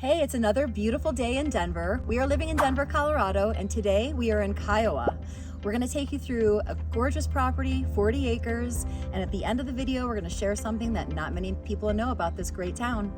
Hey, it's another beautiful day in Denver. We are living in Denver, Colorado, and today we are in Kiowa. We're gonna take you through a gorgeous property, 40 acres, and at the end of the video, we're gonna share something that not many people know about this great town.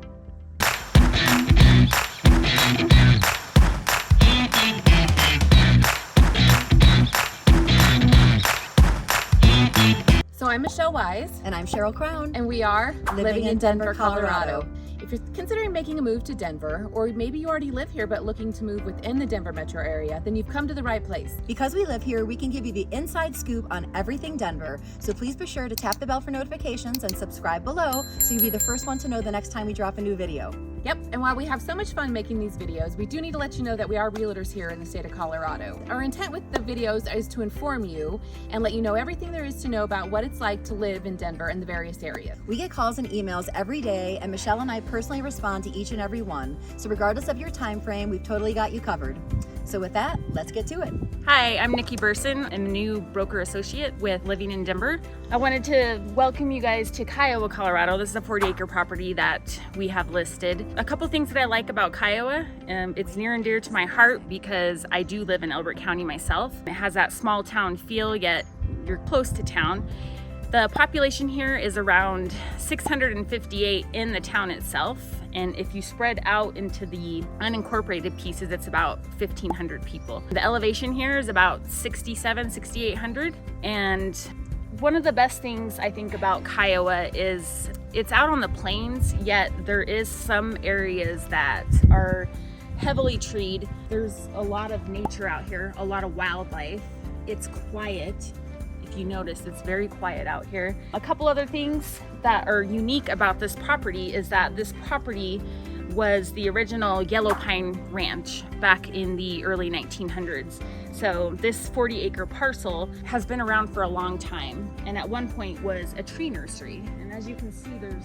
So I'm Michelle Wise. And I'm Cheryl Crown. And we are living in Denver, Colorado. If you're considering making a move to Denver, or maybe you already live here but looking to move within the Denver metro area, then you've come to the right place. Because we live here, we can give you the inside scoop on everything Denver. So please be sure to tap the bell for notifications and subscribe below so you'll be the first one to know the next time we drop a new video. Yep, and while we have so much fun making these videos, we do need to let you know that we are realtors here in the state of Colorado. Our intent with the videos is to inform you and let you know everything there is to know about what it's like to live in Denver and the various areas. We get calls and emails every day, and Michelle and I personally respond to each and every one. So regardless of your time frame, we've totally got you covered. So with that, let's get to it. Hi, I'm Nikki Burson. I'm a new broker associate with Living in Denver. I wanted to welcome you guys to Kiowa, Colorado. This is a 40-acre property that we have listed. A couple things that I like about Kiowa, it's near and dear to my heart because I do live in Elbert County myself. It has that small town feel, yet you're close to town. The population here is around 658 in the town itself, and if you spread out into the unincorporated pieces, it's about 1,500 people. The elevation here is about 6,800, and one of the best things I think about Kiowa is it's out on the plains, yet there is some areas that are heavily treed. There's a lot of nature out here, a lot of wildlife. It's quiet. If you notice, it's very quiet out here. A couple other things that are unique about this property is that this property was the original Yellow Pine Ranch back in the early 1900s. So this 40-acre parcel has been around for a long time, and at one point was a tree nursery. And as you can see, there's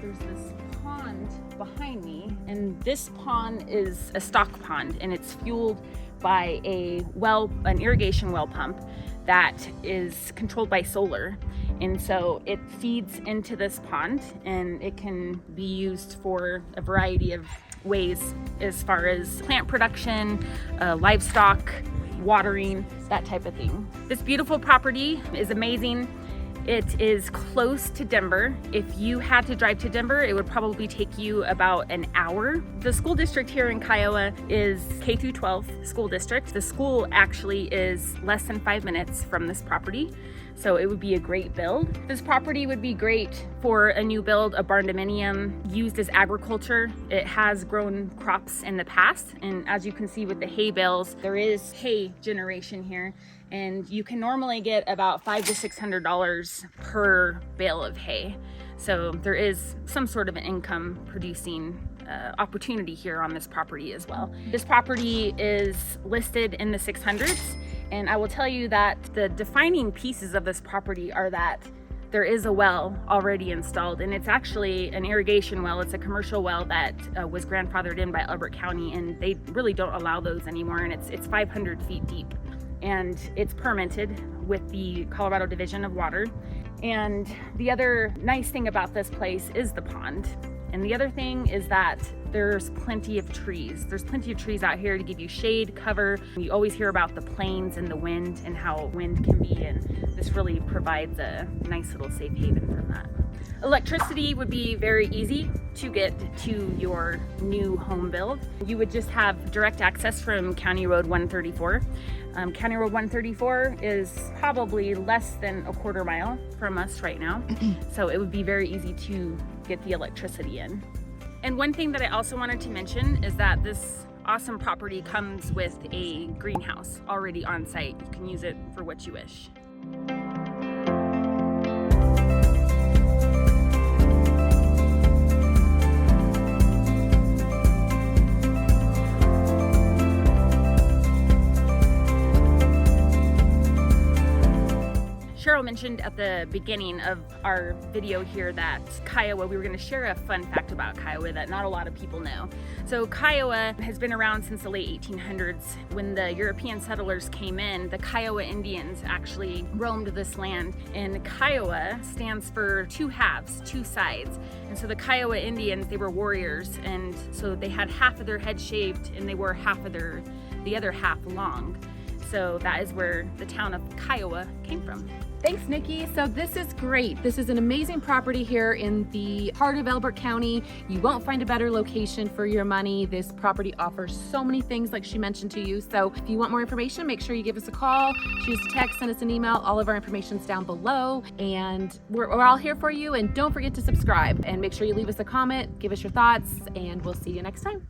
this pond behind me, and this pond is a stock pond, and it's fueled by an irrigation well pump that is controlled by solar. And so it feeds into this pond, and it can be used for a variety of ways as far as plant production, livestock, watering, that type of thing. This beautiful property is amazing. It is close to Denver. If you had to drive to Denver, it would probably take you about an hour. The school district here in Kiowa is K through 12 school district. The school actually is less than 5 minutes from this property, so it would be a great build. This property would be great for a new build, a barn dominium used as agriculture. It has grown crops in the past, and as you can see with the hay bales, there is hay generation here. And you can normally get about $500 to $600 per bale of hay. So there is some sort of an income producing opportunity here on this property as well. This property is listed in the 600s, and I will tell you that the defining pieces of this property are that there is a well already installed, and it's actually an irrigation well. It's a commercial well that was grandfathered in by Elbert County, and they really don't allow those anymore, and it's 500 feet deep. And it's permitted with the Colorado Division of Water. And the other nice thing about this place is the pond. And the other thing is that there's plenty of trees. There's plenty of trees out here to give you shade, cover. You always hear about the plains and the wind and how wind can be, and this really provides a nice little safe haven from that. Electricity would be very easy to get to your new home build. You would just have direct access from County Road 134. County Road 134 is probably less than a quarter mile from us right now. So it would be very easy to get the electricity in. And one thing that I also wanted to mention is that this awesome property comes with a greenhouse already on site. You can use it for what you wish. Cheryl mentioned at the beginning of our video here that Kiowa, we were going to share a fun fact about Kiowa that not a lot of people know. So Kiowa has been around since the late 1800s. When the European settlers came in, the Kiowa Indians actually roamed this land, and Kiowa stands for two halves, two sides. And so the Kiowa Indians, they were warriors, and so they had half of their head shaved and they wore half of the other half long. So that is where the town of Kiowa came from. Thanks, Nikki. So this is great. This is an amazing property here in the heart of Elbert County. You won't find a better location for your money. This property offers so many things like she mentioned to you. So if you want more information, make sure you give us a call, shoot us a text, send us an email. All of our information's down below, and we're all here for you. And don't forget to subscribe and make sure you leave us a comment, give us your thoughts, and we'll see you next time.